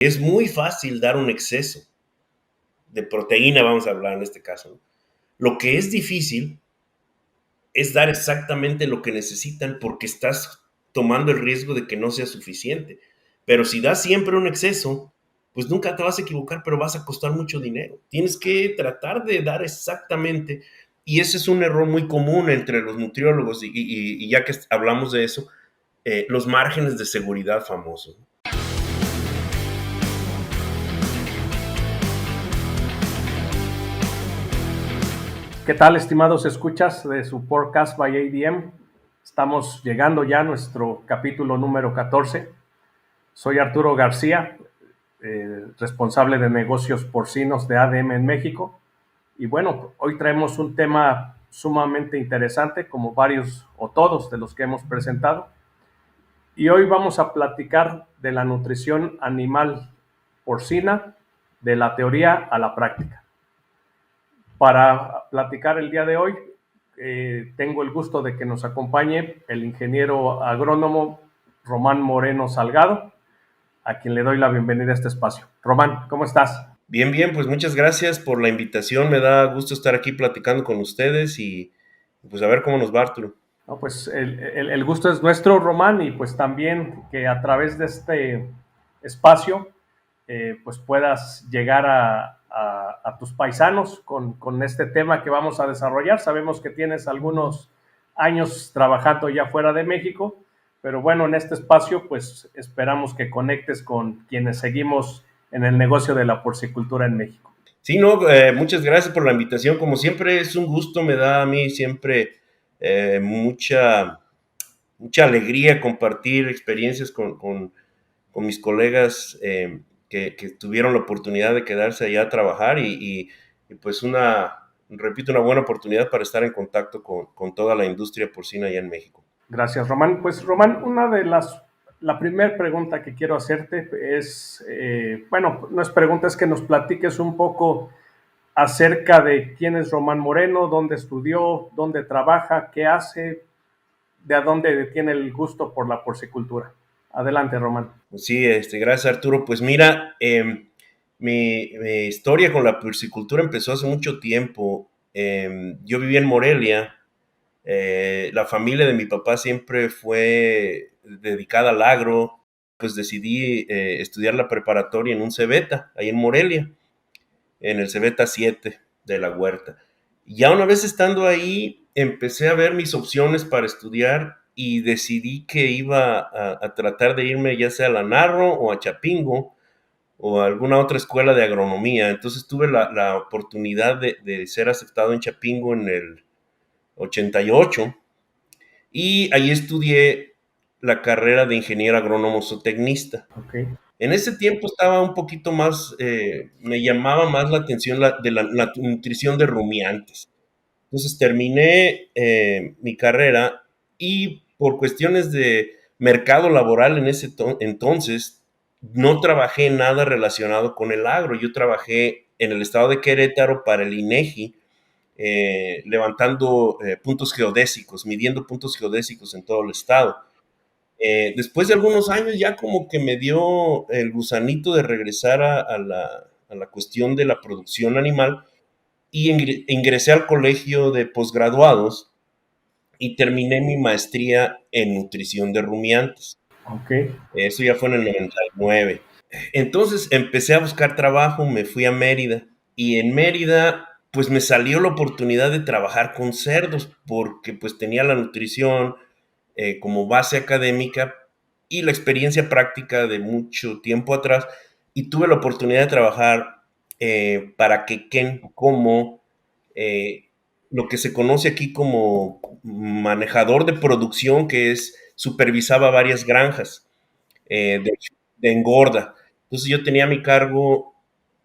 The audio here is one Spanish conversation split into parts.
Es muy fácil dar un exceso de proteína, vamos a hablar en este caso, ¿no? Lo que es difícil es dar exactamente lo que necesitan porque estás tomando el riesgo de que no sea suficiente. Pero si das siempre un exceso, pues nunca te vas a equivocar, pero vas a costar mucho dinero. Tienes que tratar de dar exactamente, y ese es un error muy común entre los nutriólogos, y ya que hablamos de eso, los márgenes de seguridad famosos. ¿Qué tal, estimados escuchas de su podcast by ADM? Estamos llegando ya a nuestro capítulo número 14. Soy Arturo García, responsable de negocios porcinos de ADM en México. Y bueno, hoy traemos un tema sumamente interesante, como varios o todos de los que hemos presentado. Y hoy vamos a platicar de la nutrición animal porcina, de la teoría a la práctica. Para platicar el día de hoy, tengo el gusto de que nos acompañe el ingeniero agrónomo Román Moreno Salgado, a quien le doy la bienvenida a este espacio. Román, ¿cómo estás? Bien, bien, pues muchas gracias por la invitación. Me da gusto estar aquí platicando con ustedes y pues a ver cómo nos va, Arturo. No, pues el gusto es nuestro, Román, y pues también que a través de este espacio pues puedas llegar a tus paisanos con este tema que vamos a desarrollar. Sabemos que tienes algunos años trabajando ya fuera de México, pero bueno, en este espacio pues esperamos que conectes con quienes seguimos en el negocio de la porcicultura en México. Sí, no, muchas gracias por la invitación. Como siempre es un gusto, me da a mí siempre mucha alegría compartir experiencias con mis colegas que tuvieron la oportunidad de quedarse allá a trabajar y pues repito, una buena oportunidad para estar en contacto con toda la industria porcina allá en México. Gracias, Román. Pues, Román, la primera pregunta que quiero hacerte es, bueno, no es pregunta, es que nos platiques un poco acerca de quién es Román Moreno, dónde estudió, dónde trabaja, qué hace, de dónde tiene el gusto por la porcicultura. Adelante, Román. Sí, gracias Arturo. Pues mira, mi historia con la porcicultura empezó hace mucho tiempo. Yo vivía en Morelia. La familia de mi papá siempre fue dedicada al agro. Pues decidí estudiar la preparatoria en un Cebeta, ahí en Morelia, en el Cebeta 7 de la Huerta. Ya una vez estando ahí, empecé a ver mis opciones para estudiar y decidí que iba a tratar de irme ya sea a la Narro o a Chapingo o a alguna otra escuela de agronomía. Entonces tuve la oportunidad de ser aceptado en Chapingo en el 88 y ahí estudié la carrera de ingeniero agrónomo zootecnista. Okay. En ese tiempo estaba un poquito más, me llamaba más la atención la nutrición de rumiantes. Entonces terminé mi carrera y por cuestiones de mercado laboral en ese entonces no trabajé en nada relacionado con el agro. Yo trabajé en el estado de Querétaro para el INEGI, levantando puntos geodésicos, midiendo puntos geodésicos en todo el estado. Después de algunos años ya como que me dio el gusanito de regresar a la cuestión de la producción animal y ingresé al colegio de posgraduados y terminé mi maestría en nutrición de rumiantes. Okay. Eso ya fue en el 99. Entonces empecé a buscar trabajo, me fui a Mérida y en Mérida pues me salió la oportunidad de trabajar con cerdos porque pues tenía la nutrición como base académica y la experiencia práctica de mucho tiempo atrás y tuve la oportunidad de trabajar para Quequén como eh, lo que se conoce aquí como manejador de producción, que es supervisaba varias granjas de engorda. Entonces yo tenía a mi cargo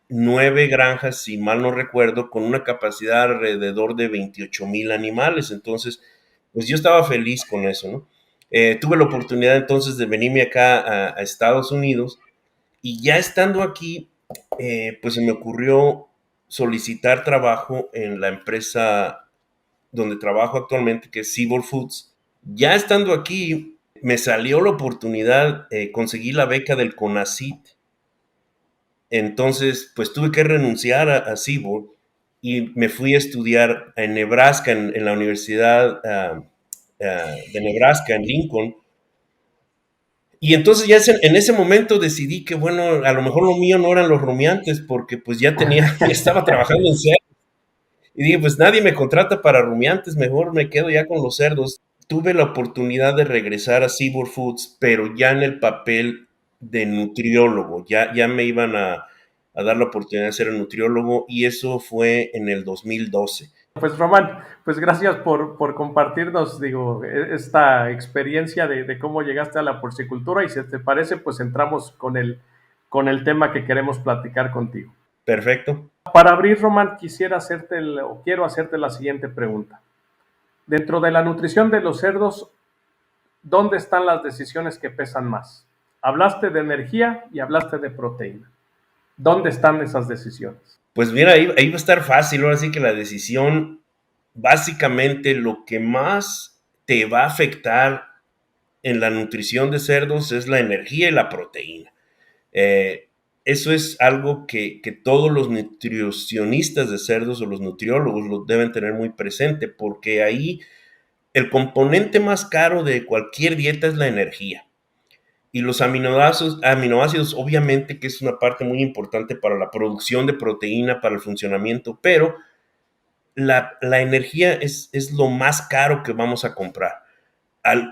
9 granjas, si mal no recuerdo, con una capacidad alrededor de 28,000 animales. Entonces, pues yo estaba feliz con eso, ¿no? Tuve la oportunidad entonces de venirme acá a Estados Unidos y ya estando aquí, pues se me ocurrió solicitar trabajo en la empresa donde trabajo actualmente, que es Seaboard Foods. Ya estando aquí, me salió la oportunidad, conseguí la beca del CONACYT Entonces, pues tuve que renunciar a Seaboard y me fui a estudiar en Nebraska, en la Universidad de Nebraska, en Lincoln. Y entonces ya en ese momento decidí que, bueno, a lo mejor lo mío no eran los rumiantes, porque pues ya ya estaba trabajando en cerdos. Y dije, pues nadie me contrata para rumiantes, mejor me quedo ya con los cerdos. Tuve la oportunidad de regresar a Seaboard Foods, pero ya en el papel de nutriólogo. Ya me iban a dar la oportunidad de ser el nutriólogo y eso fue en el 2012. Pues Román, pues gracias por compartirnos, digo, esta experiencia de cómo llegaste a la porcicultura y si te parece, pues entramos con el tema que queremos platicar contigo. Perfecto. Para abrir, Román, quiero hacerte la siguiente pregunta. Dentro de la nutrición de los cerdos, ¿dónde están las decisiones que pesan más? Hablaste de energía y hablaste de proteína. ¿Dónde están esas decisiones? Pues mira, ahí va a estar fácil. Ahora sí que la decisión, básicamente lo que más te va a afectar en la nutrición de cerdos es la energía y la proteína. Eh, Eso es algo que todos los nutricionistas de cerdos o los nutriólogos lo deben tener muy presente, porque ahí el componente más caro de cualquier dieta es la energía. Y los aminoácidos, obviamente que es una parte muy importante para la producción de proteína, para el funcionamiento, pero la energía es lo más caro que vamos a comprar.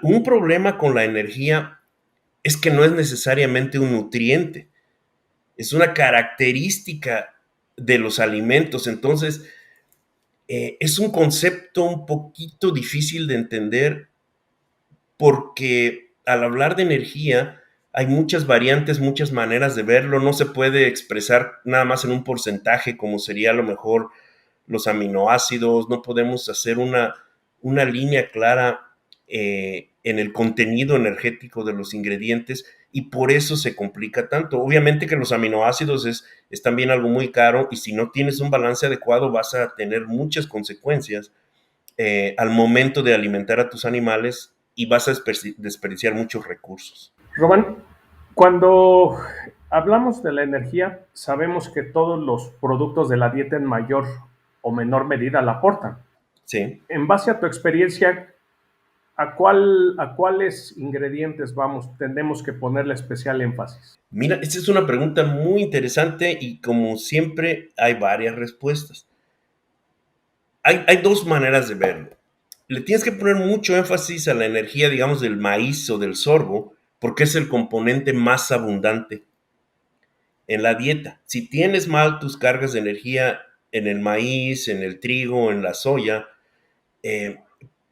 Un problema con la energía es que no es necesariamente un nutriente, es una característica de los alimentos. Entonces, es un concepto un poquito difícil de entender porque al hablar de energía hay muchas variantes, muchas maneras de verlo. No se puede expresar nada más en un porcentaje como sería a lo mejor los aminoácidos. No podemos hacer una línea clara en el contenido energético de los ingredientes y por eso se complica tanto. Obviamente que los aminoácidos es también algo muy caro y si no tienes un balance adecuado vas a tener muchas consecuencias al momento de alimentar a tus animales y vas a desperdiciar muchos recursos. Román, cuando hablamos de la energía, sabemos que todos los productos de la dieta en mayor o menor medida la aportan. Sí. En base a tu experiencia, ¿a cuáles ingredientes tendemos que ponerle especial énfasis? Mira, esta es una pregunta muy interesante y como siempre hay varias respuestas. Hay dos maneras de verlo. Le tienes que poner mucho énfasis a la energía, digamos, del maíz o del sorgo, porque es el componente más abundante en la dieta. Si tienes mal tus cargas de energía en el maíz, en el trigo, en la soya, eh,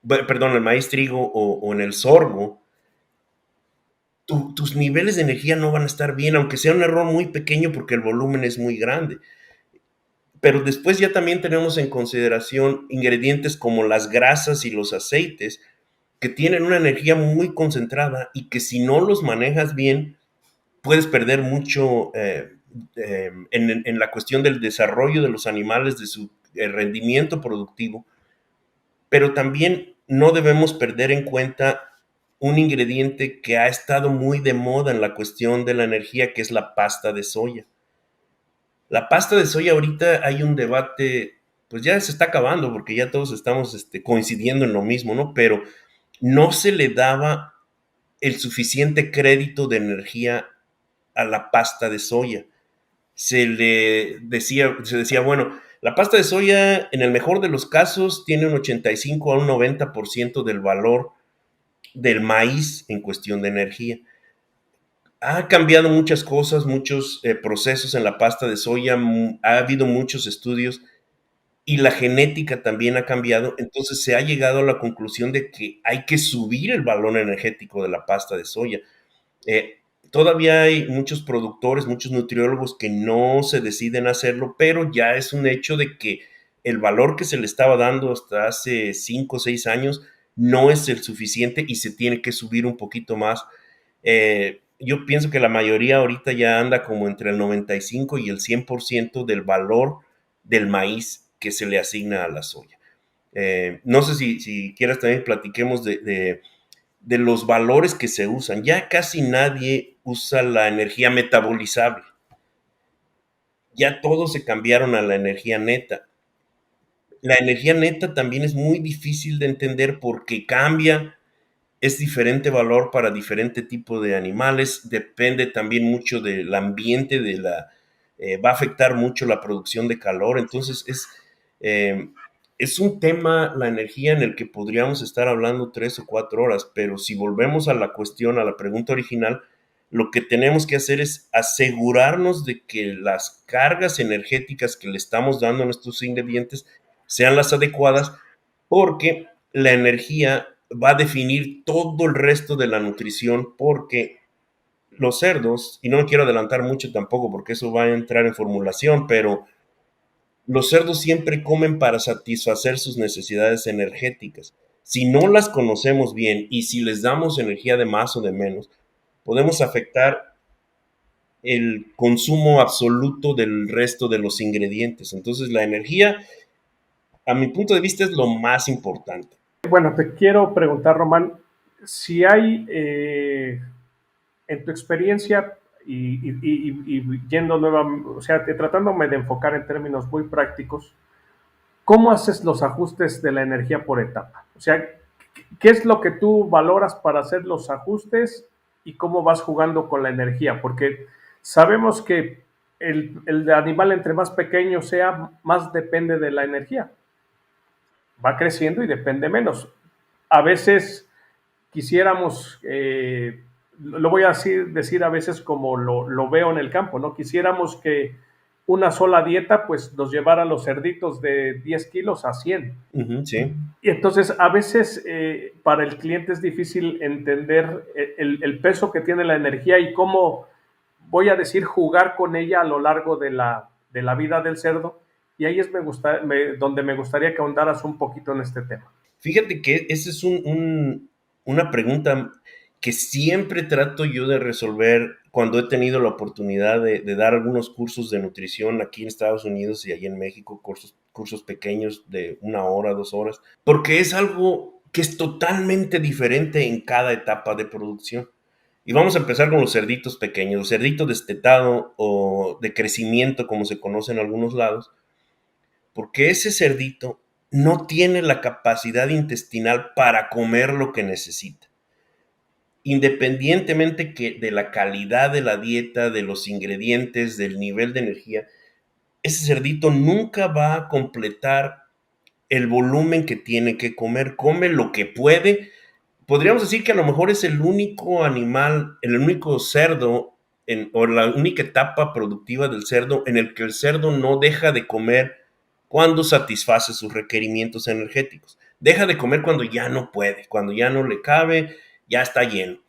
perdón, el maíz, trigo o en el sorgo, tus niveles de energía no van a estar bien, aunque sea un error muy pequeño porque el volumen es muy grande. Pero después ya también tenemos en consideración ingredientes como las grasas y los aceites que tienen una energía muy concentrada y que si no los manejas bien, puedes perder mucho en la cuestión del desarrollo de los animales, de su rendimiento productivo, pero también no debemos perder en cuenta un ingrediente que ha estado muy de moda en la cuestión de la energía, que es la pasta de soya. La pasta de soya ahorita hay un debate, pues ya se está acabando porque ya todos estamos coincidiendo en lo mismo, ¿no? Pero no se le daba el suficiente crédito de energía a la pasta de soya. Se decía, bueno, la pasta de soya en el mejor de los casos tiene un 85 a un 90% del valor del maíz en cuestión de energía. Ha cambiado muchas cosas, muchos procesos en la pasta de soya, ha habido muchos estudios y la genética también ha cambiado, entonces se ha llegado a la conclusión de que hay que subir el valor energético de la pasta de soya. Eh, Todavía hay muchos productores, muchos nutriólogos que no se deciden a hacerlo, pero ya es un hecho de que el valor que se le estaba dando hasta hace 5 o 6 años no es el suficiente y se tiene que subir un poquito más. Yo pienso que la mayoría ahorita ya anda como entre el 95 y el 100% del valor del maíz que se le asigna a la soya. No sé si quieras también platiquemos de los valores que se usan. Ya casi nadie usa la energía metabolizable. ya todos se cambiaron a la energía neta. La energía neta también es muy difícil de entender porque cambia, es diferente valor para diferente tipo de animales, depende también mucho del ambiente, va a afectar mucho la producción de calor, entonces eh, es un tema, la energía, en el que podríamos estar hablando 3 o 4 horas, pero si volvemos a la cuestión, a la pregunta original, lo que tenemos que hacer es asegurarnos de que las cargas energéticas que le estamos dando a nuestros ingredientes sean las adecuadas, porque la energía va a definir todo el resto de la nutrición, porque los cerdos, y no me quiero adelantar mucho tampoco porque eso va a entrar en formulación, pero los cerdos siempre comen para satisfacer sus necesidades energéticas. Si no las conocemos bien y si les damos energía de más o de menos, podemos afectar el consumo absoluto del resto de los ingredientes. Entonces la energía, a mi punto de vista, es lo más importante. Bueno, te quiero preguntar, Román, si hay, en tu experiencia y yendo nuevamente, o sea, tratándome de enfocar en términos muy prácticos, ¿cómo haces los ajustes de la energía por etapa? O sea, ¿qué es lo que tú valoras para hacer los ajustes y cómo vas jugando con la energía? Porque sabemos que el animal entre más pequeño sea, más depende de la energía. Va creciendo y depende menos. A veces quisiéramos, lo voy a decir a veces como lo veo en el campo, ¿no? Quisiéramos que una sola dieta pues nos llevara a los cerditos de 10 kilos a 100. Sí. Y entonces a veces para el cliente es difícil entender el peso que tiene la energía y cómo, voy a decir, jugar con ella a lo largo de la vida del cerdo. Y ahí es donde me gustaría que ahondaras un poquito en este tema. Fíjate que esa es una pregunta que siempre trato yo de resolver cuando he tenido la oportunidad de dar algunos cursos de nutrición aquí en Estados Unidos y allí en México, cursos pequeños de 1 hora, 2 horas, porque es algo que es totalmente diferente en cada etapa de producción. Y vamos a empezar con los cerditos pequeños, los cerditos destetado o de crecimiento, como se conoce en algunos lados, porque ese cerdito no tiene la capacidad intestinal para comer lo que necesita. Independientemente de la calidad de la dieta, de los ingredientes, del nivel de energía, ese cerdito nunca va a completar el volumen que tiene que comer. Come lo que puede. Podríamos decir que a lo mejor es el único animal, el único cerdo o la única etapa productiva del cerdo en el que el cerdo no deja de comer cuando satisface sus requerimientos energéticos. Deja de comer cuando ya no puede, cuando ya no le cabe, ya está lleno.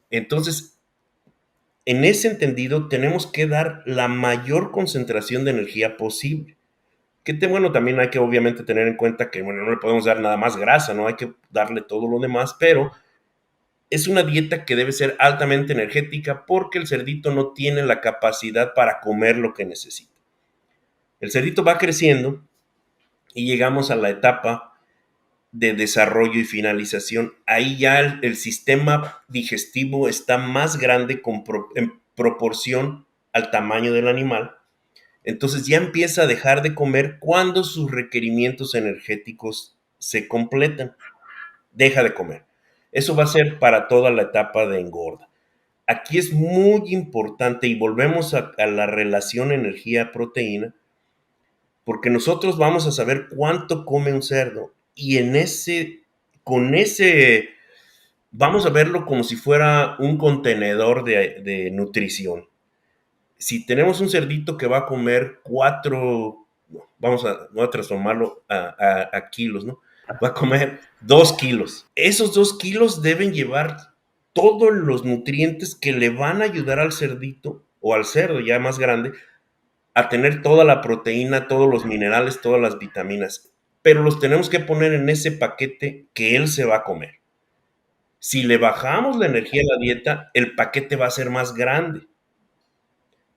Entonces, en ese entendido, tenemos que dar la mayor concentración de energía posible. Bueno, también hay que obviamente tener en cuenta que, bueno, no le podemos dar nada más grasa, ¿no? Hay que darle todo lo demás, pero es una dieta que debe ser altamente energética porque el cerdito no tiene la capacidad para comer lo que necesita. El cerdito va creciendo y llegamos a la etapa de desarrollo y finalización. Ahí ya el sistema digestivo está más grande en proporción al tamaño del animal. Entonces ya empieza a dejar de comer cuando sus requerimientos energéticos se completan. Deja de comer. Eso va a ser para toda la etapa de engorda. Aquí es muy importante y volvemos a la relación energía-proteína, porque nosotros vamos a saber cuánto come un cerdo y con ese, vamos a verlo como si fuera un contenedor de nutrición. Si tenemos un cerdito que va a comer 4, vamos a transformarlo a kilos, ¿no? Va a comer 2 kilos. Esos 2 kilos deben llevar todos los nutrientes que le van a ayudar al cerdito o al cerdo ya más grande a tener toda la proteína, todos los minerales, todas las vitaminas. Pero los tenemos que poner en ese paquete que él se va a comer. Si le bajamos la energía a la dieta, el paquete va a ser más grande,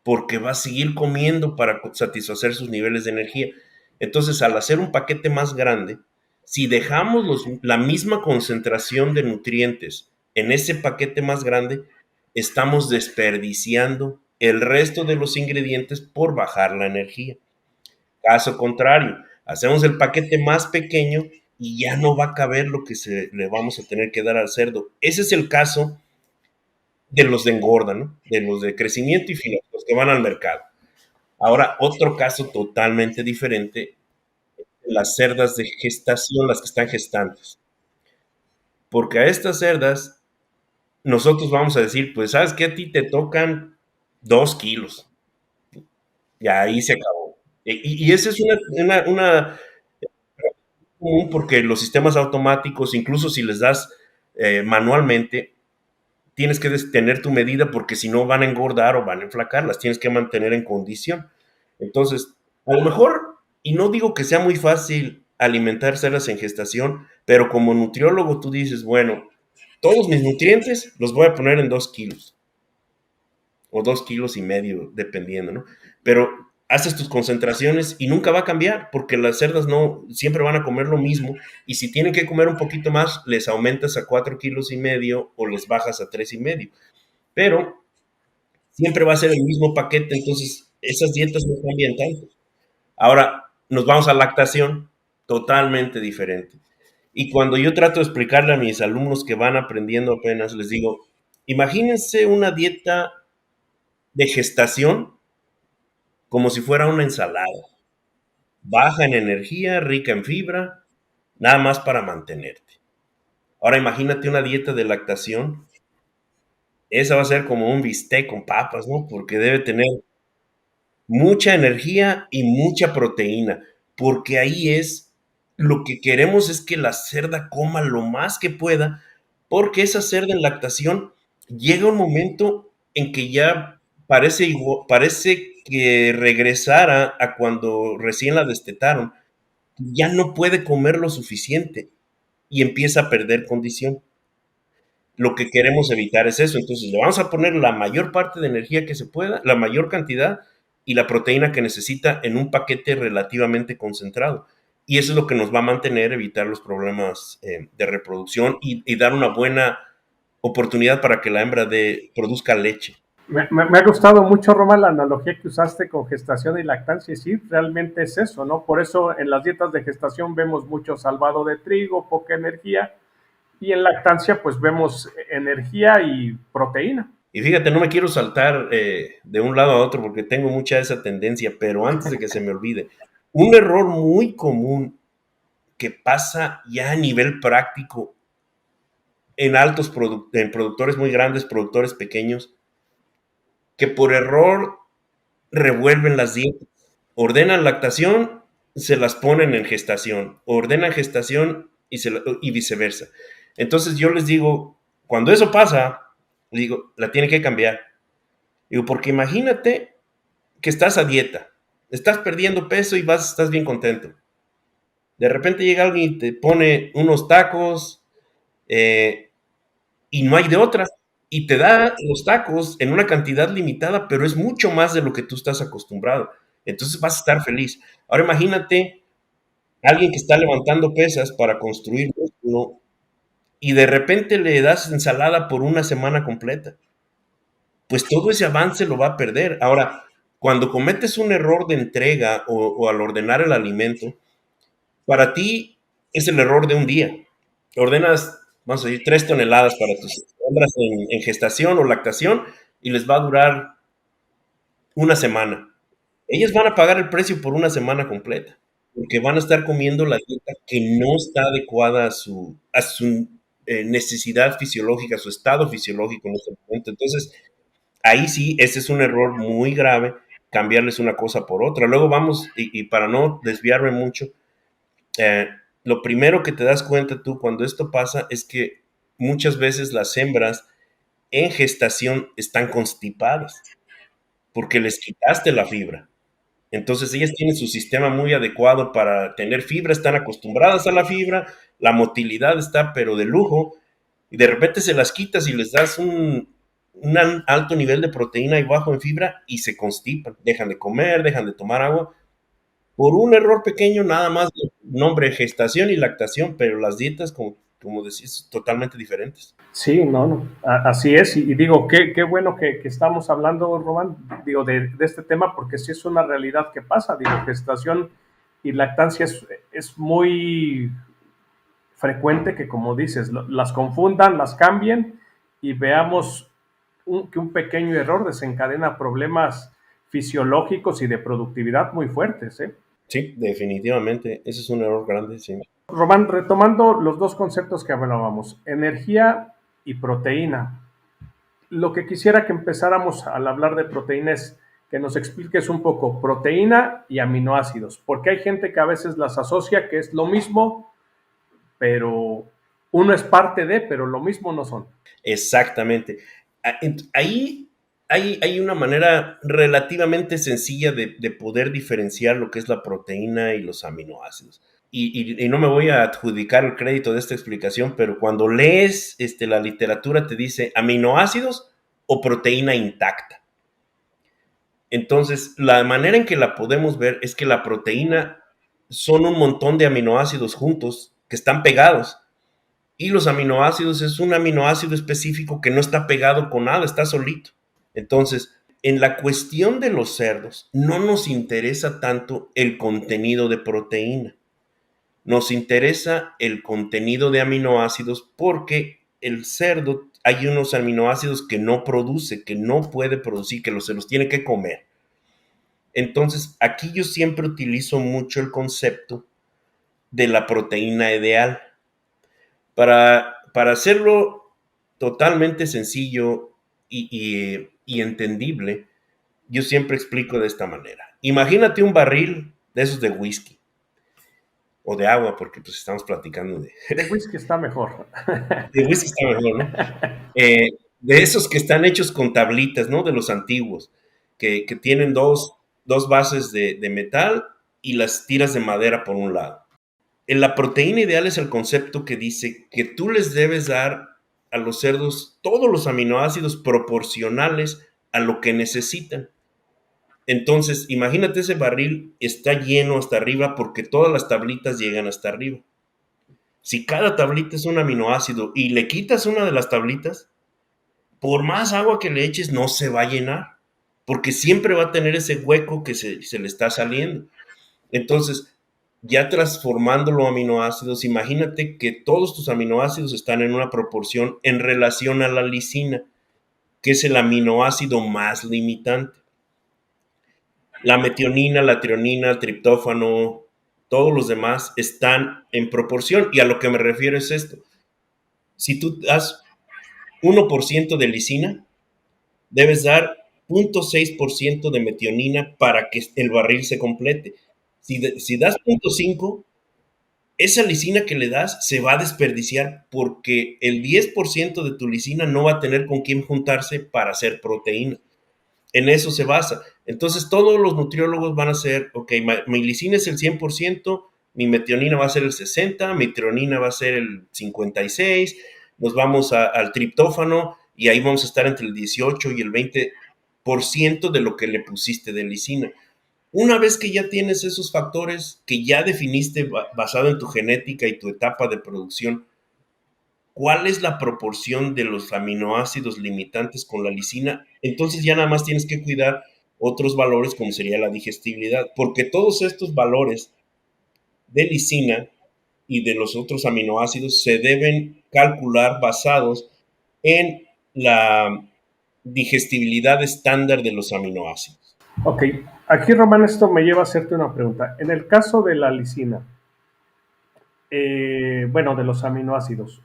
porque va a seguir comiendo para satisfacer sus niveles de energía. Entonces, al hacer un paquete más grande, si dejamos la misma concentración de nutrientes en ese paquete más grande, estamos desperdiciando el resto de los ingredientes por bajar la energía. Caso contrario, hacemos el paquete más pequeño y ya no va a caber lo que le vamos a tener que dar al cerdo. Ese es el caso de los de engorda, ¿no? De los de crecimiento y filetes, los que van al mercado. Ahora, otro caso totalmente diferente, las cerdas de gestación, las que están gestantes. Porque a estas cerdas, nosotros vamos a decir, pues, ¿sabes qué? A ti te tocan 2 kilos. Y ahí se acabó. Y esa es una común porque los sistemas automáticos, incluso si les das manualmente, tienes que tener tu medida porque si no van a engordar o van a enflacar, las tienes que mantener en condición. Entonces, a lo mejor, y no digo que sea muy fácil alimentárselas en gestación, pero como nutriólogo tú dices, bueno, todos mis nutrientes los voy a poner en 2 kilos o 2,5 kilos, dependiendo, ¿no? Pero haces tus concentraciones y nunca va a cambiar porque las cerdas no siempre van a comer lo mismo y si tienen que comer un poquito más, les aumentas a 4,5 kilos o les bajas a 3,5. Pero siempre va a ser el mismo paquete, entonces esas dietas no cambian tanto. Ahora nos vamos a lactación, totalmente diferente. Y cuando yo trato de explicarle a mis alumnos que van aprendiendo apenas, les digo, imagínense una dieta de gestación como si fuera una ensalada, baja en energía, rica en fibra, nada más para mantenerte. Ahora imagínate una dieta de lactación, esa va a ser como un bistec con papas, ¿no? Porque debe tener mucha energía y mucha proteína, porque ahí es lo que queremos es que la cerda coma lo más que pueda, porque esa cerda en lactación llega un momento en que ya parece que regresara a cuando recién la destetaron, ya no puede comer lo suficiente y empieza a perder condición. Lo que queremos evitar es eso. Entonces le vamos a poner la mayor parte de energía que se pueda, la mayor cantidad y la proteína que necesita en un paquete relativamente concentrado. Y eso es lo que nos va a mantener, evitar los problemas de reproducción y dar una buena oportunidad para que la hembra produzca leche. Me ha gustado mucho, Roma, la analogía que usaste con gestación y lactancia, y sí, realmente es eso, ¿no? Por eso en las dietas de gestación vemos mucho salvado de trigo, poca energía, y en lactancia pues vemos energía y proteína. Y fíjate, no me quiero saltar de un lado a otro porque tengo mucha esa tendencia, pero antes de que se me olvide, un error muy común que pasa ya a nivel práctico en productores muy grandes, productores pequeños, que por error revuelven las dietas. Ordenan lactación, se las ponen en gestación. Ordenan gestación y viceversa. Entonces yo les digo, cuando eso pasa, les digo, la tiene que cambiar. Digo, porque imagínate que estás a dieta, estás perdiendo peso y estás bien contento. De repente llega alguien y te pone unos tacos, y no hay de otra. Y te da los tacos en una cantidad limitada, pero es mucho más de lo que tú estás acostumbrado. Entonces vas a estar feliz. Ahora imagínate alguien que está levantando pesas para construir músculo y de repente le das ensalada por una semana completa. Pues todo ese avance lo va a perder. Ahora, cuando cometes un error de entrega o al ordenar el alimento, para ti es el error de un día. Ordenas, vamos a decir, 3 toneladas para tus hembras en gestación o lactación y les va a durar una semana. Ellas van a pagar el precio por una semana completa, porque van a estar comiendo la dieta que no está adecuada a su necesidad fisiológica, a su estado fisiológico en ese momento. Entonces, ahí sí, ese es un error muy grave, cambiarles una cosa por otra. Luego vamos, y para no desviarme mucho, eh, lo primero que te das cuenta tú cuando esto pasa es que muchas veces las hembras en gestación están constipadas porque les quitaste la fibra. Entonces ellas tienen su sistema muy adecuado para tener fibra, están acostumbradas a la fibra, la motilidad está pero de lujo, y de repente se las quitas y les das un alto nivel de proteína y bajo en fibra y se constipan, dejan de comer, dejan de tomar agua por un error pequeño nada más de nombre gestación y lactación, pero las dietas como como decís, totalmente diferentes. Sí, no. Así es. Y digo, qué bueno que estamos hablando, Román, digo, de este tema, porque sí es una realidad que pasa. Digo, gestación y lactancia es muy frecuente que, como dices, las confundan, las cambien y veamos que un pequeño error desencadena problemas fisiológicos y de productividad muy fuertes, ¿eh? Sí, definitivamente. Ese es un error grande, sí. Román, retomando los dos conceptos que hablábamos, energía y proteína. Lo que quisiera que empezáramos al hablar de proteína es que nos expliques un poco proteína y aminoácidos, porque hay gente que a veces las asocia que es lo mismo, pero uno es parte de, pero lo mismo no son. Exactamente. Ahí hay una manera relativamente sencilla de poder diferenciar lo que es la proteína y los aminoácidos. Y no me voy a adjudicar el crédito de esta explicación, pero cuando lees la literatura te dice aminoácidos o proteína intacta. Entonces, la manera en que la podemos ver es que la proteína son un montón de aminoácidos juntos que están pegados. Y los aminoácidos es un aminoácido específico que no está pegado con nada, está solito. Entonces, en la cuestión de los cerdos, no nos interesa tanto el contenido de proteína. Nos interesa el contenido de aminoácidos porque el cerdo hay unos aminoácidos que no produce, que no puede producir, que se los tiene que comer. Entonces, aquí yo siempre utilizo mucho el concepto de la proteína ideal. Para hacerlo totalmente sencillo y entendible, yo siempre explico de esta manera. Imagínate un barril de esos de whisky o de agua, porque pues estamos platicando De whisky está mejor. de whisky está mejor, ¿no? De esos que están hechos con tablitas, ¿no? De los antiguos, que tienen dos bases de metal y las tiras de madera por un lado. En la proteína ideal es el concepto que dice que tú les debes dar a los cerdos todos los aminoácidos proporcionales a lo que necesitan. Entonces, imagínate ese barril está lleno hasta arriba porque todas las tablitas llegan hasta arriba. Si cada tablita es un aminoácido y le quitas una de las tablitas, por más agua que le eches, no se va a llenar, porque siempre va a tener ese hueco que se le está saliendo. Entonces, ya transformándolo a aminoácidos, imagínate que todos tus aminoácidos están en una proporción en relación a la lisina, que es el aminoácido más limitante. La metionina, la trionina, el triptófano, todos los demás están en proporción. Y a lo que me refiero es esto. Si tú das 1% de lisina, debes dar 0.6% de metionina para que el barril se complete. Si das 0.5, esa lisina que le das se va a desperdiciar porque el 10% de tu lisina no va a tener con quién juntarse para hacer proteína. En eso se basa. Entonces todos los nutriólogos van a ser, ok, mi lisina es el 100%, mi metionina va a ser el 60%, mi trionina va a ser el 56%, nos vamos al triptófano y ahí vamos a estar entre el 18 y el 20% de lo que le pusiste de lisina. Una vez que ya tienes esos factores que ya definiste basado en tu genética y tu etapa de producción, ¿cuál es la proporción de los aminoácidos limitantes con la lisina? Entonces ya nada más tienes que cuidar otros valores como sería la digestibilidad, porque todos estos valores de lisina y de los otros aminoácidos se deben calcular basados en la digestibilidad estándar de los aminoácidos. Ok, aquí Román, esto me lleva a hacerte una pregunta. En el caso de la lisina, bueno, de los aminoácidos,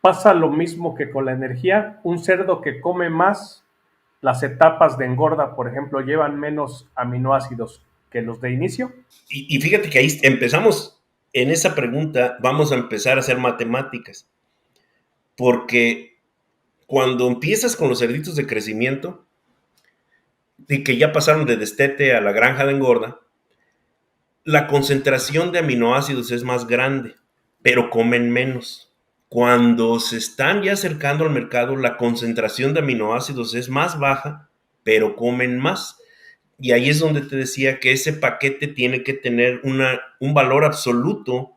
¿pasa lo mismo que con la energía? Un cerdo que come más, las etapas de engorda, por ejemplo, llevan menos aminoácidos que los de inicio. Y fíjate que ahí empezamos, en esa pregunta vamos a empezar a hacer matemáticas, porque cuando empiezas con los cerditos de crecimiento, y que ya pasaron de destete a la granja de engorda, la concentración de aminoácidos es más grande, pero comen menos. Cuando se están ya acercando al mercado, la concentración de aminoácidos es más baja, pero comen más. Y ahí es donde te decía que ese paquete tiene que tener un valor absoluto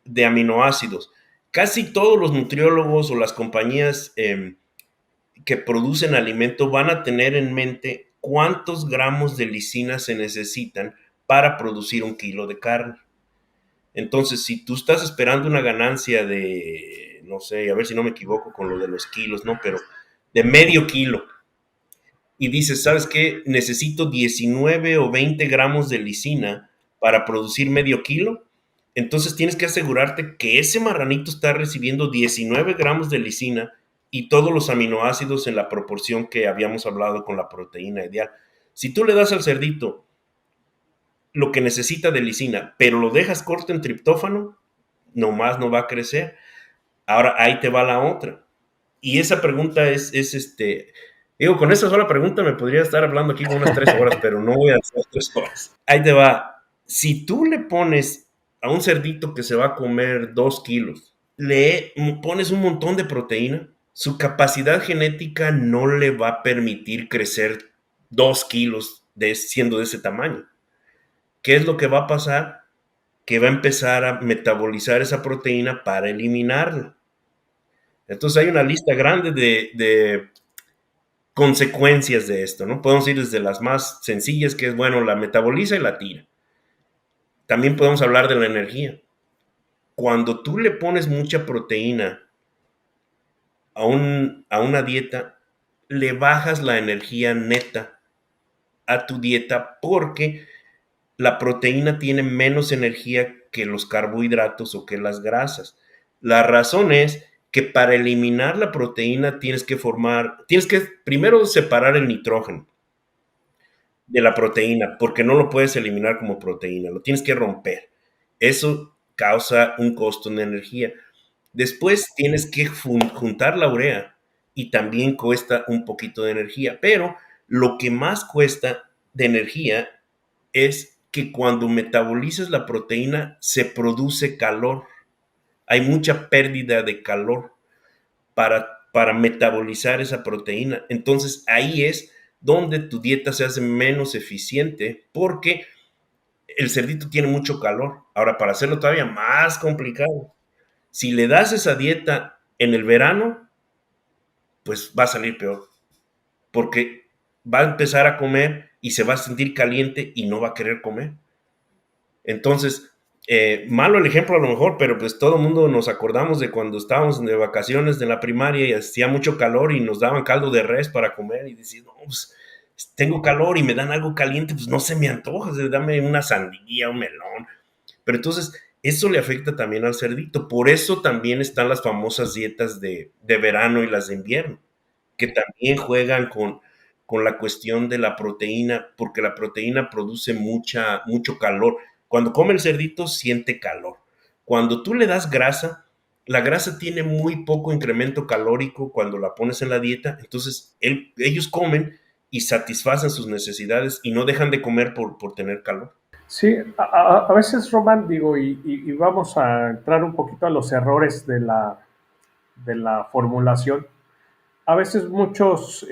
de aminoácidos, casi todos los nutriólogos o las compañías que producen alimento van a tener en mente cuántos gramos de lisina se necesitan para producir 1 kilo de carne. Entonces, si tú estás esperando una ganancia de, no sé, a ver si no me equivoco con lo de los kilos, ¿no? Pero de medio kilo, y dices, ¿sabes qué? Necesito 19 o 20 gramos de lisina para producir medio kilo. Entonces tienes que asegurarte que ese marranito está recibiendo 19 gramos de lisina y todos los aminoácidos en la proporción que habíamos hablado con la proteína ideal. Si tú le das al cerdito lo que necesita de lisina, pero lo dejas corto en triptófano, nomás no va a crecer. Ahora ahí te va la otra. Y esa pregunta digo, con esa sola pregunta me podría estar hablando aquí con unas 3 horas, pero no voy a hacer 3 horas. Ahí te va. Si tú le pones a un cerdito que se va a comer 2 kilos, le pones un montón de proteína, su capacidad genética no le va a permitir crecer 2 kilos siendo de ese tamaño. ¿Qué es lo que va a pasar? Que va a empezar a metabolizar esa proteína para eliminarla. Entonces hay una lista grande de consecuencias de esto, ¿no? Podemos ir desde las más sencillas, que es, bueno, la metaboliza y la tira. También podemos hablar de la energía. Cuando tú le pones mucha proteína a una dieta, le bajas la energía neta a tu dieta porque la proteína tiene menos energía que los carbohidratos o que las grasas. La razón es que para eliminar la proteína tienes que primero separar el nitrógeno de la proteína, porque no lo puedes eliminar como proteína, lo tienes que romper. Eso causa un costo en energía. Después tienes que juntar la urea y también cuesta un poquito de energía, pero lo que más cuesta de energía es que cuando metabolizas la proteína se produce calor. Hay mucha pérdida de calor para metabolizar esa proteína. Entonces ahí es donde tu dieta se hace menos eficiente porque el cerdito tiene mucho calor. Ahora, para hacerlo todavía más complicado, si le das esa dieta en el verano, pues va a salir peor, porque va a empezar a comer y se va a sentir caliente y no va a querer comer. Entonces, malo el ejemplo a lo mejor, pero pues todo el mundo nos acordamos de cuando estábamos de vacaciones de la primaria y hacía mucho calor y nos daban caldo de res para comer y decías, no, pues tengo calor y me dan algo caliente, pues no se me antoja, dame una sandía, un melón. Pero entonces, eso le afecta también al cerdito. Por eso también están las famosas dietas de verano y las de invierno, que también juegan con la cuestión de la proteína, porque la proteína produce mucho calor. Cuando come el cerdito, siente calor. Cuando tú le das grasa, la grasa tiene muy poco incremento calórico cuando la pones en la dieta, entonces ellos comen y satisfacen sus necesidades y no dejan de comer por tener calor. Sí, a veces, Román, digo, y vamos a entrar un poquito a los errores de la formulación. A veces muchas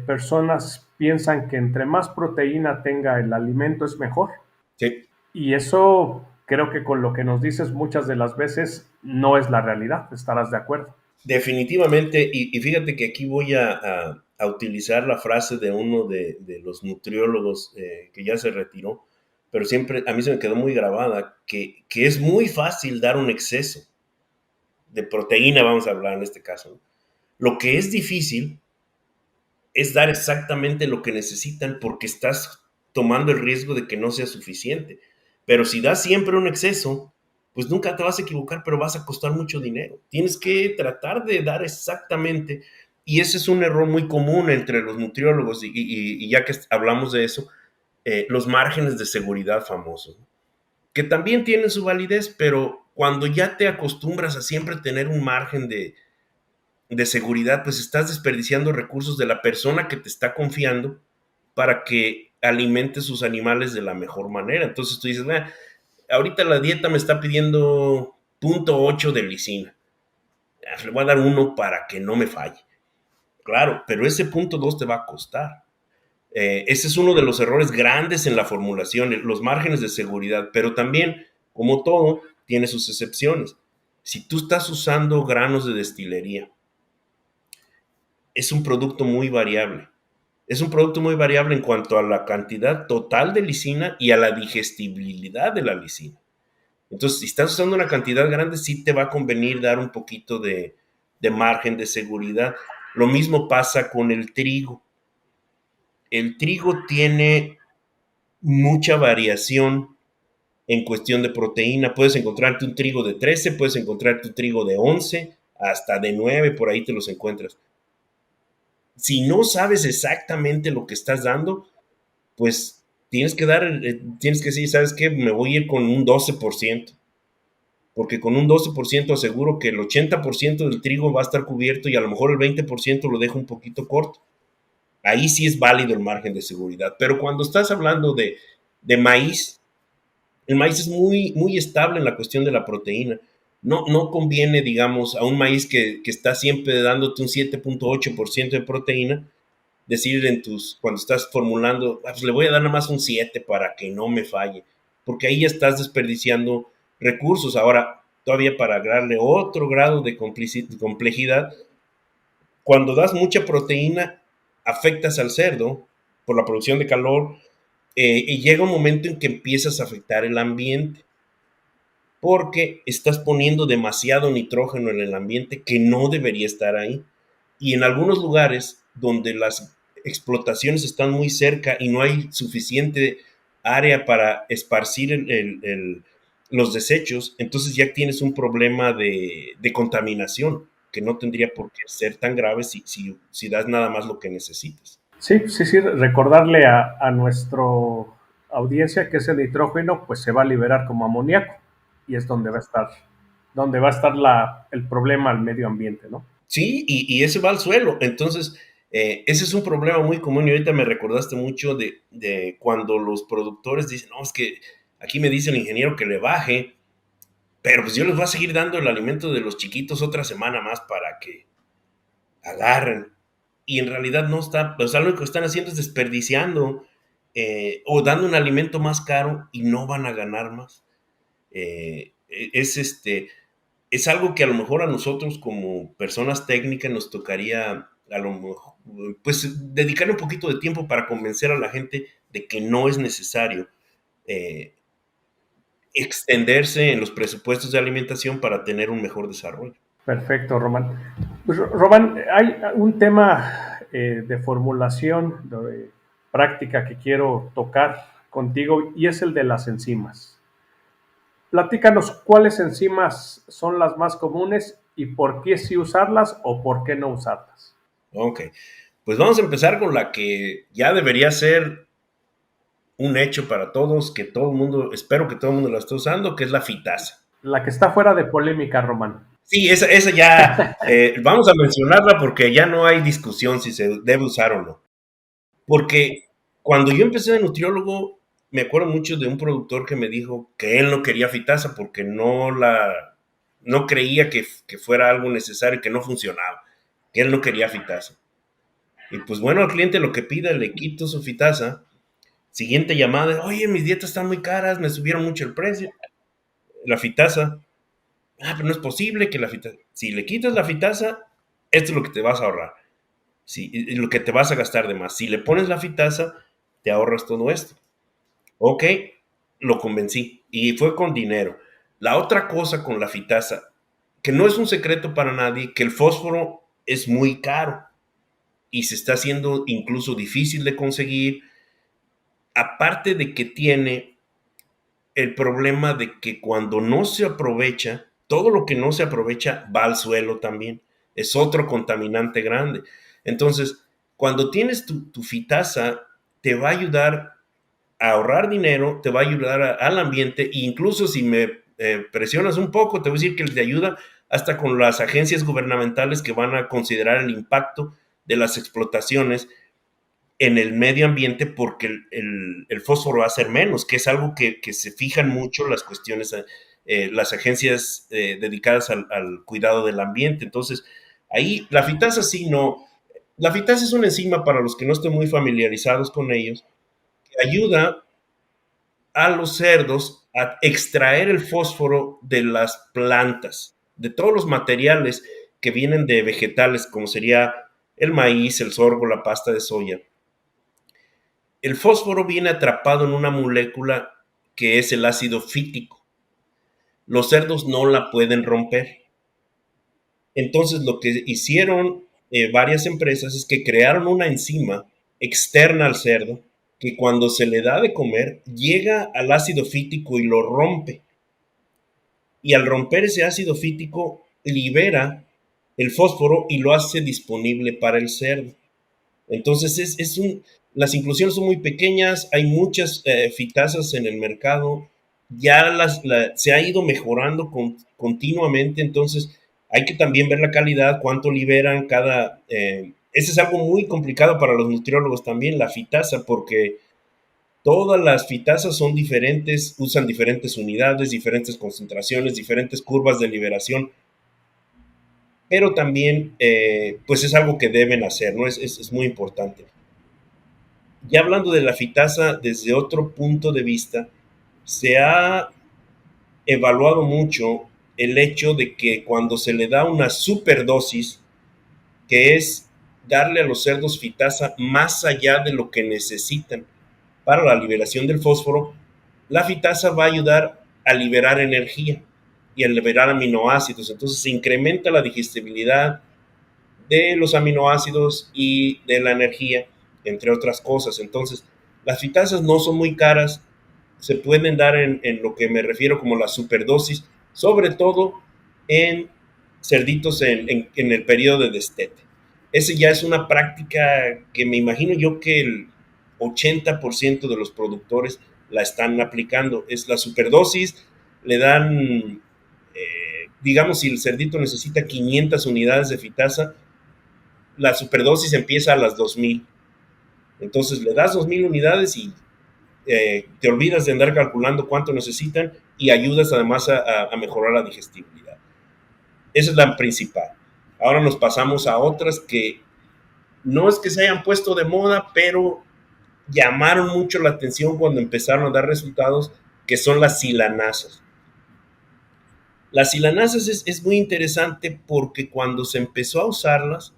personas piensan que entre más proteína tenga el alimento es mejor. Sí. Y eso creo que con lo que nos dices muchas de las veces no es la realidad. ¿Estarás de acuerdo? Definitivamente, y fíjate que aquí voy a utilizar la frase de uno de los nutriólogos que ya se retiró, pero siempre a mí se me quedó muy grabada, que es muy fácil dar un exceso de proteína, vamos a hablar en este caso, ¿no? Lo que es difícil es dar exactamente lo que necesitan porque estás tomando el riesgo de que no sea suficiente. Pero si das siempre un exceso, pues nunca te vas a equivocar, pero vas a costar mucho dinero. Tienes que tratar de dar exactamente, y ese es un error muy común entre los nutriólogos, y ya que hablamos de eso, los márgenes de seguridad famosos, ¿no? Que también tienen su validez, pero cuando ya te acostumbras a siempre tener un margen de seguridad, pues estás desperdiciando recursos de la persona que te está confiando para que alimente sus animales de la mejor manera. Entonces tú dices, ahorita la dieta me está pidiendo 0.8 de lisina. Le voy a dar 1 para que no me falle. Claro, pero ese 0.2 te va a costar. Ese es uno de los errores grandes en la formulación, los márgenes de seguridad, pero también, como todo, tiene sus excepciones. Si tú estás usando granos de destilería, es un producto muy variable. Es un producto muy variable en cuanto a la cantidad total de lisina y a la digestibilidad de la lisina. Entonces, si estás usando una cantidad grande, sí te va a convenir dar un poquito de margen de seguridad. Lo mismo pasa con el trigo. El trigo tiene mucha variación en cuestión de proteína. Puedes encontrarte un trigo de 13, puedes encontrarte un trigo de 11, hasta de 9, por ahí te los encuentras. Si no sabes exactamente lo que estás dando, pues tienes que decir, ¿sabes qué? Me voy a ir con un 12%, porque con un 12% aseguro que el 80% del trigo va a estar cubierto y a lo mejor el 20% lo dejo un poquito corto. Ahí sí es válido el margen de seguridad. Pero cuando estás hablando de maíz, el maíz es muy, muy estable en la cuestión de la proteína. No conviene, digamos, a un maíz que está siempre dándote un 7.8% de proteína, decir cuando estás formulando, pues le voy a dar nada más un 7 para que no me falle, porque ahí ya estás desperdiciando recursos. Ahora, todavía para darle otro grado de complejidad, cuando das mucha proteína, afectas al cerdo por la producción de calor, y llega un momento en que empiezas a afectar el ambiente, porque estás poniendo demasiado nitrógeno en el ambiente que no debería estar ahí. Y en algunos lugares donde las explotaciones están muy cerca y no hay suficiente área para esparcir los desechos, entonces ya tienes un problema de contaminación que no tendría por qué ser tan grave si das nada más lo que necesitas. Sí, sí, sí, recordarle a nuestro audiencia que ese nitrógeno pues se va a liberar como amoníaco y es donde va a estar el problema al medio ambiente, ¿no? Sí, y ese va al suelo. Entonces, ese es un problema muy común. Y ahorita me recordaste mucho de cuando los productores dicen, no, es que aquí me dice el ingeniero que le baje, pero pues yo les voy a seguir dando el alimento de los chiquitos otra semana más para que agarren. Y en realidad no está, o sea, lo que están haciendo es desperdiciando, o dando un alimento más caro y no van a ganar más. Es es algo que a lo mejor a nosotros como personas técnicas nos tocaría a lo mejor, pues dedicarle un poquito de tiempo para convencer a la gente de que no es necesario eh, extenderse en los presupuestos de alimentación para tener un mejor desarrollo. Perfecto, Román. Pues, Román, hay un tema de formulación, de práctica que quiero tocar contigo y es el de las enzimas. Platícanos cuáles enzimas son las más comunes y por qué sí usarlas o por qué no usarlas. Ok, pues vamos a empezar con la que ya debería ser un hecho para todos, que todo el mundo, espero que todo el mundo la esté usando, que es la fitasa. La que está fuera de polémica, Román. Sí, esa ya, vamos a mencionarla porque ya no hay discusión si se debe usar o no. Porque cuando yo empecé de nutriólogo, me acuerdo mucho de un productor que me dijo que él no quería fitasa porque no creía que fuera algo necesario, que no funcionaba, que él no quería fitasa. Y pues bueno, al cliente lo que pida, le quito su fitasa. Siguiente llamada, oye, mis dietas están muy caras, me subieron mucho el precio. La fitasa, pero no es posible que la fitasa, si le quitas la fitasa, esto es lo que te vas a ahorrar. Sí, y lo que te vas a gastar de más. Si le pones la fitasa, te ahorras todo esto. Ok, lo convencí y fue con dinero. La otra cosa con la fitasa, que no es un secreto para nadie, que el fósforo es muy caro y se está haciendo incluso difícil de conseguir, aparte de que tiene el problema de que cuando no se aprovecha, todo lo que no se aprovecha va al suelo también. Es otro contaminante grande. Entonces, cuando tienes tu fitasa, te va a ayudar a ahorrar dinero, te va a ayudar al ambiente, e incluso si me presionas un poco, te voy a decir que te ayuda hasta con las agencias gubernamentales que van a considerar el impacto de las explotaciones en el medio ambiente porque el fósforo va a ser menos, que es algo que se fijan mucho las cuestiones, las agencias dedicadas al cuidado del ambiente. Entonces, ahí la fitasa sí no. La fitasa es una enzima para los que no estén muy familiarizados con ellos, que ayuda a los cerdos a extraer el fósforo de las plantas, de todos los materiales que vienen de vegetales, como sería el maíz, el sorgo, la pasta de soya, el fósforo viene atrapado en una molécula que es el ácido fítico. Los cerdos no la pueden romper. Entonces lo que hicieron varias empresas es que crearon una enzima externa al cerdo que cuando se le da de comer llega al ácido fítico y lo rompe. Y al romper ese ácido fítico libera el fósforo y lo hace disponible para el cerdo. Entonces las inclusiones son muy pequeñas, hay muchas fitasas en el mercado, ya se ha ido mejorando continuamente, entonces hay que también ver la calidad, cuánto liberan ese es algo muy complicado para los nutriólogos también, la fitasa, porque todas las fitasas son diferentes, usan diferentes unidades, diferentes concentraciones, diferentes curvas de liberación, pero también pues es algo que deben hacer, ¿no? Es muy importante. Ya hablando de la fitasa desde otro punto de vista, se ha evaluado mucho el hecho de que cuando se le da una superdosis, que es darle a los cerdos fitasa más allá de lo que necesitan para la liberación del fósforo, la fitasa va a ayudar a liberar energía y a liberar aminoácidos. Entonces se incrementa la digestibilidad de los aminoácidos y de la energía, entre otras cosas. Entonces, las fitasas no son muy caras, se pueden dar en lo que me refiero como la superdosis, sobre todo en cerditos en el periodo de destete. Ese ya es una práctica que me imagino yo que el 80% de los productores la están aplicando. Es la superdosis, le dan, digamos, si el cerdito necesita 500 unidades de fitasa, la superdosis empieza a las 2000. Entonces le das 2000 unidades y te olvidas de andar calculando cuánto necesitan y ayudas además a mejorar la digestibilidad. Esa es la principal. Ahora nos pasamos a otras que no es que se hayan puesto de moda, pero llamaron mucho la atención cuando empezaron a dar resultados, que son las silanasas. Las silanasas es muy interesante porque cuando se empezó a usarlas,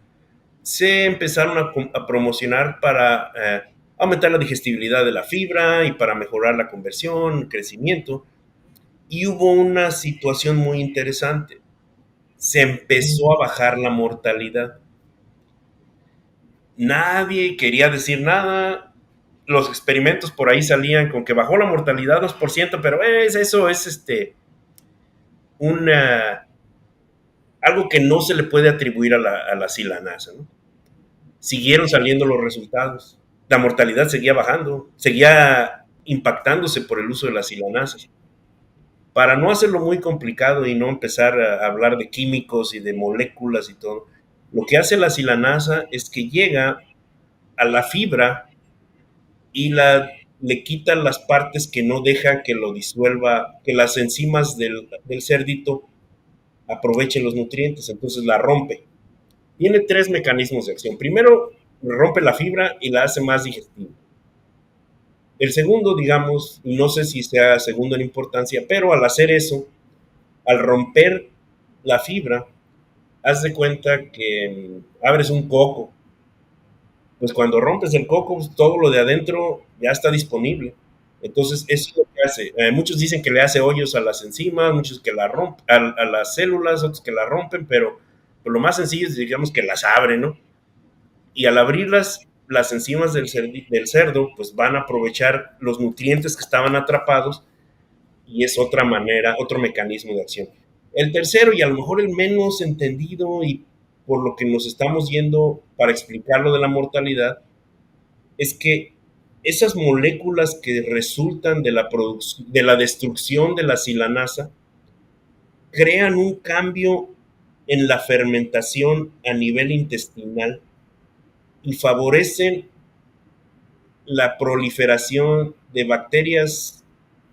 se empezaron a promocionar para aumentar la digestibilidad de la fibra y para mejorar la conversión, el crecimiento. Y hubo una situación muy interesante. Se empezó a bajar la mortalidad. Nadie quería decir nada. Los experimentos por ahí salían con que bajó la mortalidad 2%, pero eso es una, algo que no se le puede atribuir a la silanasa, ¿no? Siguieron saliendo los resultados. La mortalidad seguía bajando, seguía impactándose por el uso de las silanasas. Para no hacerlo muy complicado y no empezar a hablar de químicos y de moléculas y todo, lo que hace la silanasa es que llega a la fibra y le quita las partes que no dejan que lo disuelva, que las enzimas del cerdito aprovechen los nutrientes, entonces la rompe. Tiene tres mecanismos de acción. Primero, rompe la fibra y la hace más digestiva. El segundo, digamos, no sé si sea segundo en importancia, pero al hacer eso, al romper la fibra, haz de cuenta que abres un coco. Pues cuando rompes el coco, pues todo lo de adentro ya está disponible. Entonces, eso es lo que hace. Muchos dicen que le hace hoyos a las enzimas, muchos que la rompen, a las células, otros que la rompen, pero lo más sencillo es, digamos, que las abre, ¿no? Y al abrirlas, las enzimas del cerdo, pues van a aprovechar los nutrientes que estaban atrapados y es otra manera, otro mecanismo de acción. El tercero, y a lo mejor el menos entendido y por lo que nos estamos yendo para explicar lo de la mortalidad, es que esas moléculas que resultan de la destrucción de la silanasa crean un cambio en la fermentación a nivel intestinal y favorecen la proliferación de bacterias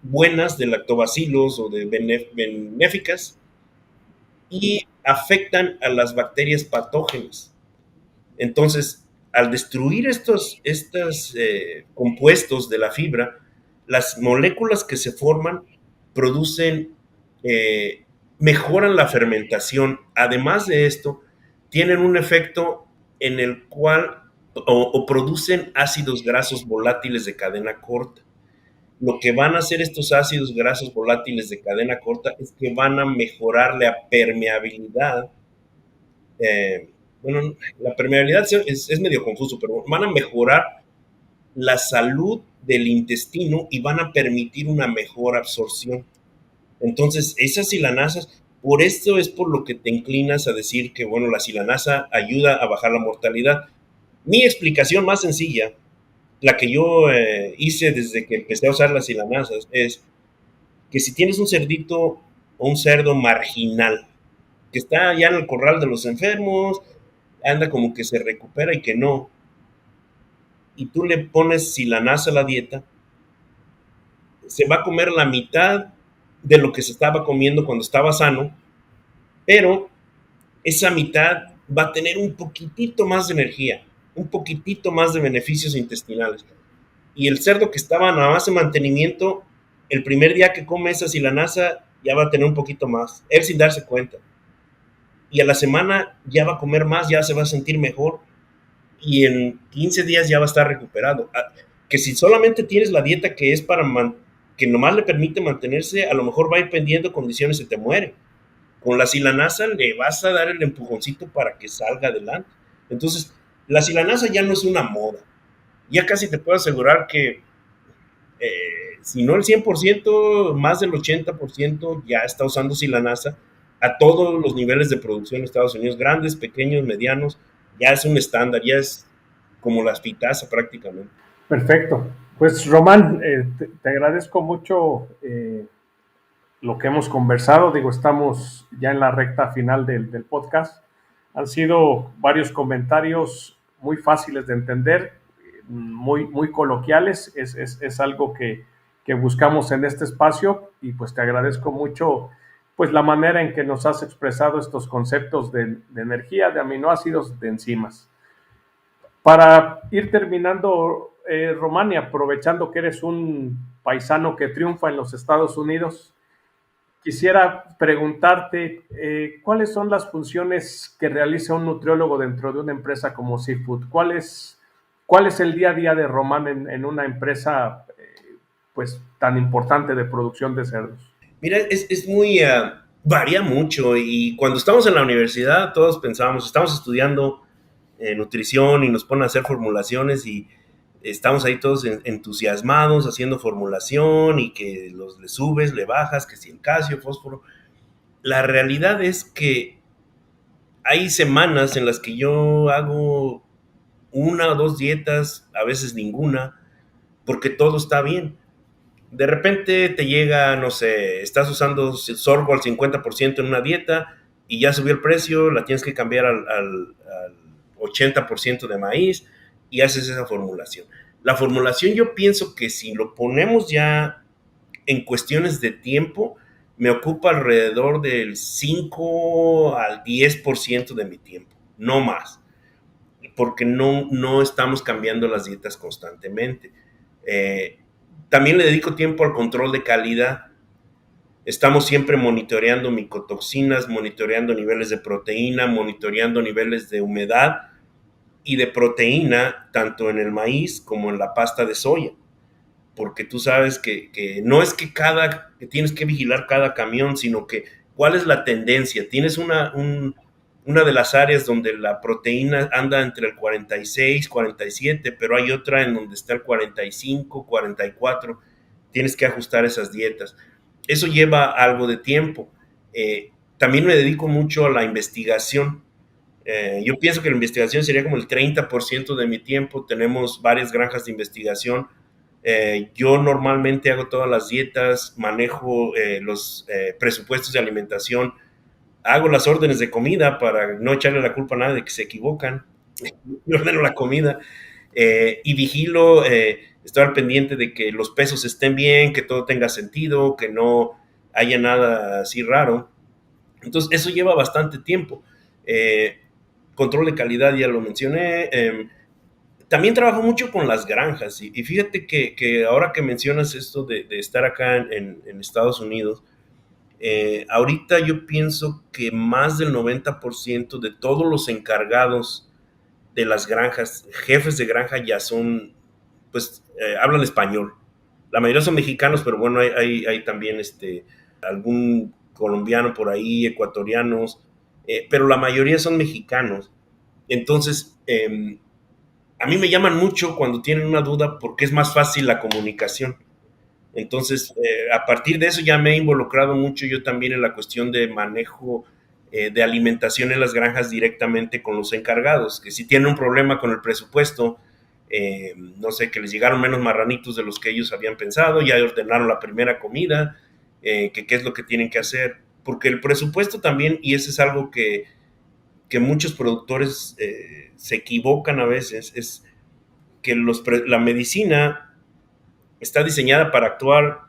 buenas, de lactobacilos o de benéficas, y afectan a las bacterias patógenas. Entonces, al destruir estos compuestos de la fibra, las moléculas que se forman producen mejoran la fermentación. Además de esto, tienen un efecto en el cual o producen ácidos grasos volátiles de cadena corta. Lo que van a hacer estos ácidos grasos volátiles de cadena corta es que van a mejorar la permeabilidad. Bueno, la permeabilidad es medio confuso, pero van a mejorar la salud del intestino y van a permitir una mejor absorción. Entonces, esas silanasas, por esto es por lo que te inclinas a decir que, bueno, la silanasa ayuda a bajar la mortalidad. Mi explicación más sencilla, la que yo hice desde que empecé a usar las silanasas, es que si tienes un cerdito o un cerdo marginal, que está ya en el corral de los enfermos, anda como que se recupera y que no, y tú le pones silanasa a la dieta, se va a comer la mitad de lo que se estaba comiendo cuando estaba sano, pero esa mitad va a tener un poquitito más de energía, un poquitito más de beneficios intestinales. Y el cerdo que estaba nada más en mantenimiento, el primer día que come esa silanasa ya va a tener un poquito más, él sin darse cuenta. Y a la semana ya va a comer más, ya se va a sentir mejor y en 15 días ya va a estar recuperado. Que si solamente tienes la dieta que es para que nomás le permite mantenerse, a lo mejor va a ir pendiendo condiciones y se te muere. Con la silanasa le vas a dar el empujoncito para que salga adelante. Entonces, la silanasa ya no es una moda. Ya casi te puedo asegurar que, si no el 100%, más del 80% ya está usando silanasa a todos los niveles de producción en Estados Unidos, grandes, pequeños, medianos, ya es un estándar, ya es como la pitasa prácticamente. Perfecto. Pues Román, te agradezco mucho lo que hemos conversado. Digo, estamos ya en la recta final del podcast. Han sido varios comentarios muy fáciles de entender, muy coloquiales. Es algo que buscamos en este espacio y pues te agradezco mucho pues la manera en que nos has expresado estos conceptos de energía, de aminoácidos, de enzimas. Para ir terminando, Román, y aprovechando que eres un paisano que triunfa en los Estados Unidos, quisiera preguntarte cuáles son las funciones que realiza un nutriólogo dentro de una empresa como Seafood. ¿Cuál es el día a día de Román en una empresa pues tan importante de producción de cerdos? Mira, es muy, varía mucho y cuando estamos en la universidad todos pensábamos, estamos estudiando nutrición y nos ponen a hacer formulaciones y estamos ahí todos entusiasmados haciendo formulación y que le subes, le bajas, que si el calcio, fósforo. La realidad es que hay semanas en las que yo hago una o dos dietas, a veces ninguna, porque todo está bien. De repente te llega, no sé, estás usando sorgo al 50% en una dieta y ya subió el precio, la tienes que cambiar al 80% de maíz y haces esa formulación. La formulación yo pienso que si lo ponemos ya en cuestiones de tiempo, me ocupa alrededor del 5 al 10% de mi tiempo, no más, porque no estamos cambiando las dietas constantemente. Eh, También le dedico tiempo al control de calidad. Estamos siempre monitoreando micotoxinas, monitoreando niveles de proteína, monitoreando niveles de humedad y de proteína, tanto en el maíz como en la pasta de soya. Porque tú sabes que no es que tienes que vigilar cada camión, sino que cuál es la tendencia. Tienes una de las áreas donde la proteína anda entre el 46, 47, pero hay otra en donde está el 45, 44. Tienes que ajustar esas dietas. Eso lleva algo de tiempo. También me dedico mucho a la investigación. Yo pienso que la investigación sería como el 30% de mi tiempo. Tenemos varias granjas de investigación. Yo normalmente hago todas las dietas, manejo los presupuestos de alimentación, hago las órdenes de comida para no echarle la culpa a nadie de que se equivocan. Yo ordeno la comida y vigilo, estoy al pendiente de que los pesos estén bien, que todo tenga sentido, que no haya nada así raro. Entonces, eso lleva bastante tiempo. Eh, Control de calidad, ya lo mencioné. También trabajo mucho con las granjas y fíjate que ahora que mencionas esto de estar acá en Estados Unidos, Ahorita yo pienso que más del 90% de todos los encargados de las granjas, jefes de granja, ya son, pues, hablan español. La mayoría son mexicanos, pero bueno, hay también algún colombiano por ahí, ecuatorianos, pero la mayoría son mexicanos. Entonces, a mí me llaman mucho cuando tienen una duda porque es más fácil la comunicación. Entonces, a partir de eso ya me he involucrado mucho yo también en la cuestión de manejo de alimentación en las granjas directamente con los encargados, que si tienen un problema con el presupuesto, no sé, que les llegaron menos marranitos de los que ellos habían pensado, ya ordenaron la primera comida, que qué es lo que tienen que hacer, porque el presupuesto también, y eso es algo que muchos productores se equivocan a veces, es que la medicina está diseñada para actuar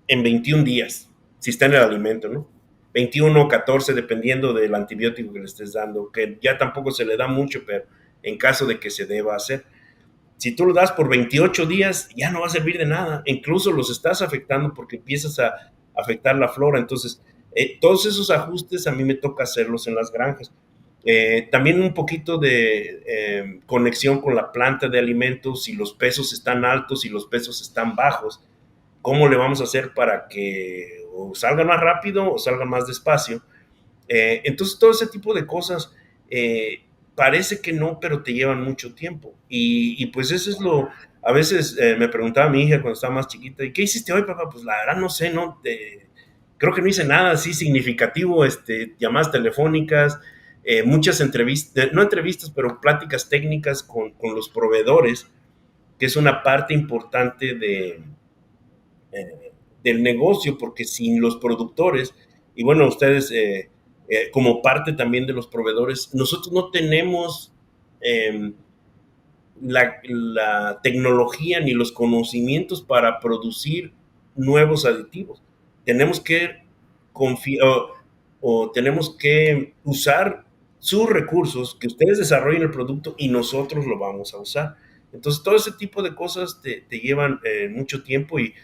en 21 días, si está en el alimento, ¿no? 21 o 14, dependiendo del antibiótico que le estés dando, que ya tampoco se le da mucho, pero en caso de que se deba hacer. Si tú lo das por 28 días, ya no va a servir de nada. Incluso los estás afectando porque empiezas a afectar la flora. Entonces, todos esos ajustes a mí me toca hacerlos en las granjas. También un poquito de conexión con la planta de alimentos, si los pesos están altos, si los pesos están bajos, cómo le vamos a hacer para que o salgan más rápido o salgan más despacio. Entonces, todo ese tipo de cosas parece que no, pero te llevan mucho tiempo. Y pues eso es lo... A veces me preguntaba mi hija cuando estaba más chiquita, ¿y qué hiciste hoy, papá? Pues la verdad no sé, ¿no? Creo que no hice nada así significativo, llamadas telefónicas, muchas entrevistas, no entrevistas, pero pláticas técnicas con los proveedores, que es una parte importante del negocio, porque sin los productores, y bueno, ustedes como parte también de los proveedores, nosotros no tenemos eh, la tecnología ni los conocimientos para producir nuevos aditivos. Tenemos que confiar o tenemos que usar sus recursos, que ustedes desarrollen el producto y nosotros lo vamos a usar. Entonces, todo ese tipo de cosas te llevan mucho tiempo y,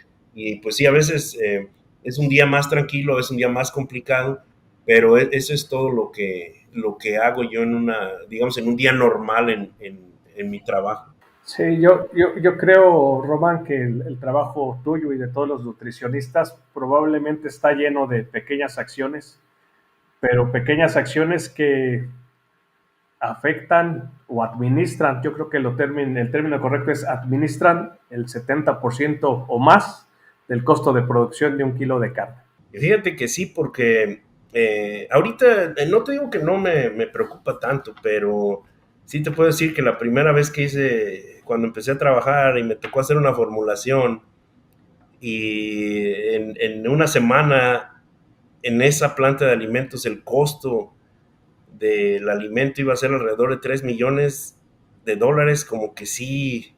pues sí, a veces es un día más tranquilo, es un día más complicado, pero eso es todo lo que hago yo digamos, en un día normal en mi trabajo. Sí, yo creo, Román, que el trabajo tuyo y de todos los nutricionistas probablemente está lleno de pequeñas acciones, pero pequeñas acciones que afectan o administran, yo creo que el término correcto es administran el 70% o más del costo de producción de un kilo de carne. Y fíjate que sí, porque ahorita no te digo que no me preocupa tanto, pero sí te puedo decir que la primera vez que cuando empecé a trabajar y me tocó hacer una formulación y en una semana en esa planta de alimentos el costo del alimento iba a ser alrededor de $3 millones, como que sí,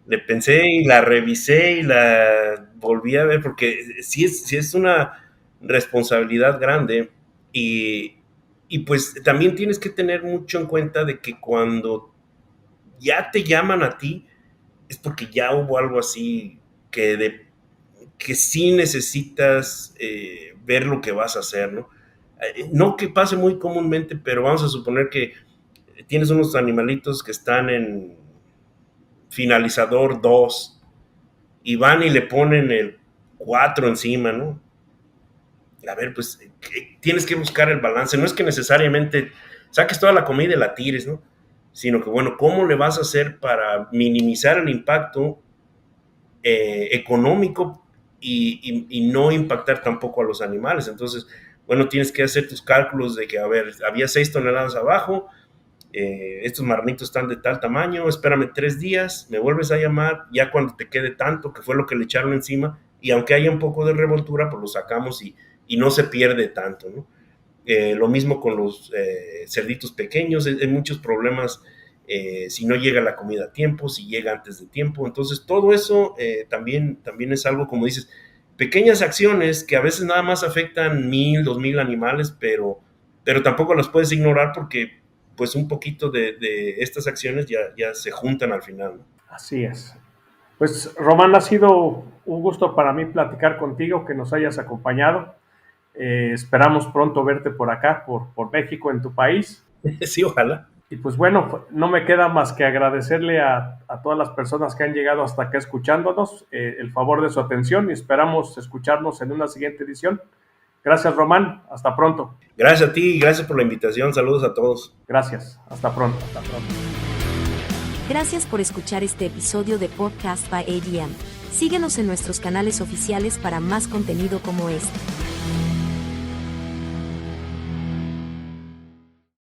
le pensé y la revisé y la volví a ver porque sí es una responsabilidad grande y, y pues también tienes que tener mucho en cuenta de que cuando ya te llaman a ti es porque ya hubo algo así que sí necesitas ver lo que vas a hacer, ¿no? No que pase muy comúnmente, pero vamos a suponer que tienes unos animalitos que están en finalizador 2 y van y le ponen el 4 encima, ¿no? A ver, pues tienes que buscar el balance. No es que necesariamente saques toda la comida y la tires, ¿no? Sino que, bueno, ¿cómo le vas a hacer para minimizar el impacto económico y no impactar tampoco a los animales? Entonces, bueno, tienes que hacer tus cálculos de que, a ver, había 6 toneladas abajo, estos marnitos están de tal tamaño, espérame 3 días, me vuelves a llamar, ya cuando te quede tanto, que fue lo que le echaron encima, y aunque haya un poco de revoltura, pues lo sacamos y no se pierde tanto, ¿no? Lo mismo con los cerditos pequeños, hay muchos problemas si no llega la comida a tiempo, si llega antes de tiempo, entonces todo eso también es algo, como dices, pequeñas acciones que a veces nada más afectan 1,000, 2,000 animales, pero tampoco las puedes ignorar porque pues un poquito de estas acciones ya se juntan al final, ¿no? Así es. Pues Román, ha sido un gusto para mí platicar contigo, que nos hayas acompañado. Esperamos pronto verte por acá, por México, en tu país. Sí, ojalá. Y pues bueno, no me queda más que agradecerle a todas las personas que han llegado hasta acá escuchándonos el favor de su atención y esperamos escucharnos en una siguiente edición. Gracias, Román. Hasta pronto. Gracias a ti y gracias por la invitación. Saludos a todos. Gracias. Hasta pronto. Hasta pronto. Gracias por escuchar este episodio de Podcast by ADM. Síguenos en nuestros canales oficiales para más contenido como este.